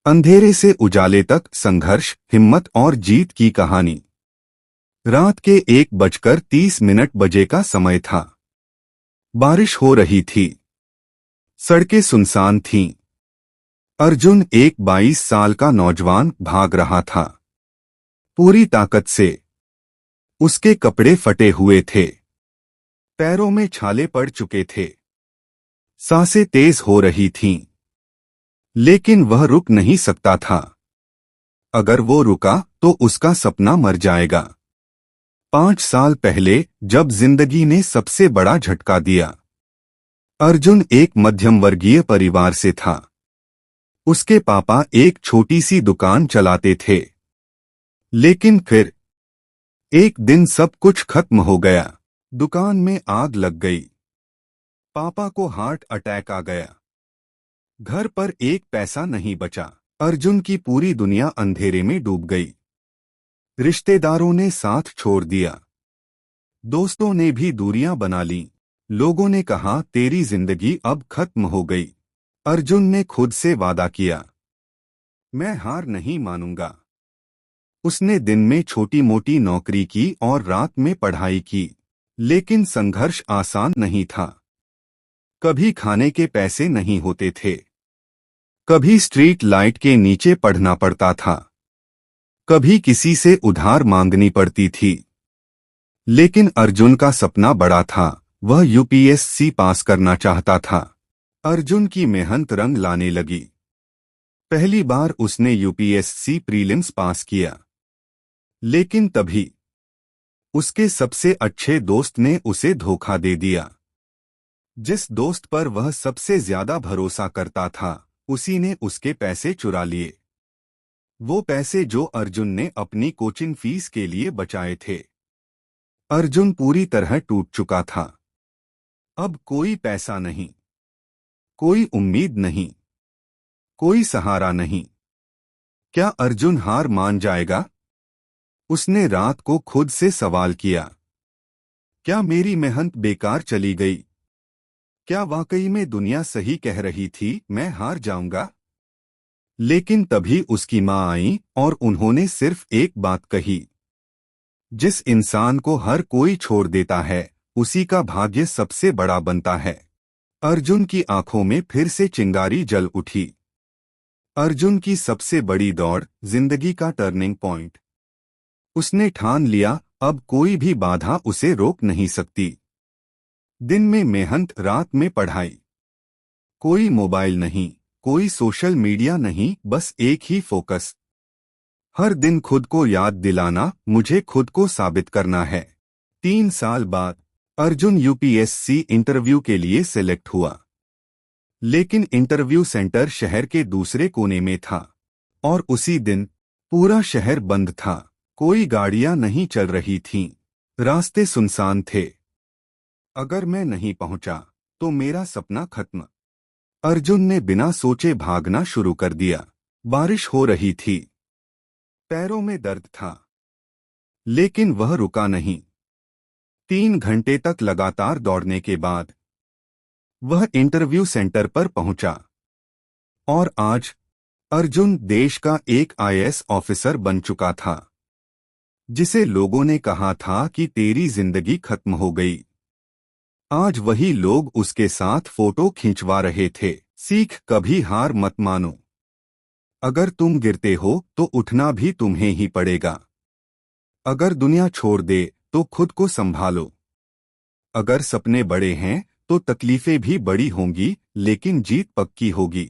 अंधेरे से उजाले तक संघर्ष, हिम्मत और जीत की कहानी। रात के 1:30 बजे का समय था। बारिश हो रही थी। सड़कें सुनसान थीं। अर्जुन, एक 22 साल का नौजवान, भाग रहा था पूरी ताकत से। उसके कपड़े फटे हुए थे, पैरों में छाले पड़ चुके थे, सांसें तेज हो रही थीं। लेकिन वह रुक नहीं सकता था। अगर वो रुका तो उसका सपना मर जाएगा। 5 साल पहले, जब जिंदगी ने सबसे बड़ा झटका दिया। अर्जुन एक मध्यम वर्गीय परिवार से था। उसके पापा एक छोटी सी दुकान चलाते थे। लेकिन फिर एक दिन सब कुछ खत्म हो गया। दुकान में आग लग गई। पापा को हार्ट अटैक आ गया। घर पर एक पैसा नहीं बचा। अर्जुन की पूरी दुनिया अंधेरे में डूब गई। रिश्तेदारों ने साथ छोड़ दिया। दोस्तों ने भी दूरियां बना लीं। लोगों ने कहा, तेरी जिंदगी अब खत्म हो गई। अर्जुन ने खुद से वादा किया, मैं हार नहीं मानूंगा। उसने दिन में छोटी मोटी नौकरी की और रात में पढ़ाई की। लेकिन संघर्ष आसान नहीं था। कभी खाने के पैसे नहीं होते थे, कभी स्ट्रीट लाइट के नीचे पढ़ना पड़ता था, कभी किसी से उधार मांगनी पड़ती थी। लेकिन अर्जुन का सपना बड़ा था। वह यूपीएससी पास करना चाहता था। अर्जुन की मेहनत रंग लाने लगी। पहली बार उसने यूपीएससी प्रीलिम्स पास किया। लेकिन तभी उसके सबसे अच्छे दोस्त ने उसे धोखा दे दिया। जिस दोस्त पर वह सबसे ज्यादा भरोसा करता था, उसी ने उसके पैसे चुरा लिए। वो पैसे जो अर्जुन ने अपनी कोचिंग फीस के लिए बचाए थे। अर्जुन पूरी तरह टूट चुका था। अब कोई पैसा नहीं, कोई उम्मीद नहीं, कोई सहारा नहीं। क्या अर्जुन हार मान जाएगा? उसने रात को खुद से सवाल किया, क्या मेरी मेहनत बेकार चली गई? क्या वाकई में दुनिया सही कह रही थी, मैं हार जाऊंगा? लेकिन तभी उसकी मां आई और उन्होंने सिर्फ एक बात कही, जिस इंसान को हर कोई छोड़ देता है, उसी का भाग्य सबसे बड़ा बनता है। अर्जुन की आंखों में फिर से चिंगारी जल उठी। अर्जुन की सबसे बड़ी दौड़, जिंदगी का टर्निंग पॉइंट। उसने ठान लिया, अब कोई भी बाधा उसे रोक नहीं सकती। दिन में मेहनत, रात में पढ़ाई। कोई मोबाइल नहीं, कोई सोशल मीडिया नहीं, बस एक ही फोकस। हर दिन खुद को याद दिलाना, मुझे खुद को साबित करना है। 3 साल बाद अर्जुन यूपीएससी इंटरव्यू के लिए सिलेक्ट हुआ। लेकिन इंटरव्यू सेंटर शहर के दूसरे कोने में था। और उसी दिन पूरा शहर बंद था। कोई गाड़ियां नहीं चल रही थीं। रास्ते सुनसान थे। अगर मैं नहीं पहुंचा तो मेरा सपना खत्म। अर्जुन ने बिना सोचे भागना शुरू कर दिया। बारिश हो रही थी, पैरों में दर्द था, लेकिन वह रुका नहीं। 3 घंटे तक लगातार दौड़ने के बाद वह इंटरव्यू सेंटर पर पहुंचा। और आज अर्जुन देश का एक आईएएस ऑफिसर बन चुका था, जिसे लोगों ने कहा था कि तेरी जिंदगी खत्म हो गई। आज वही लोग उसके साथ फोटो खिंचवा रहे थे। सीख, कभी हार मत मानो। अगर तुम गिरते हो तो उठना भी तुम्हें ही पड़ेगा। अगर दुनिया छोड़ दे तो खुद को संभालो। अगर सपने बड़े हैं तो तकलीफें भी बड़ी होंगी, लेकिन जीत पक्की होगी।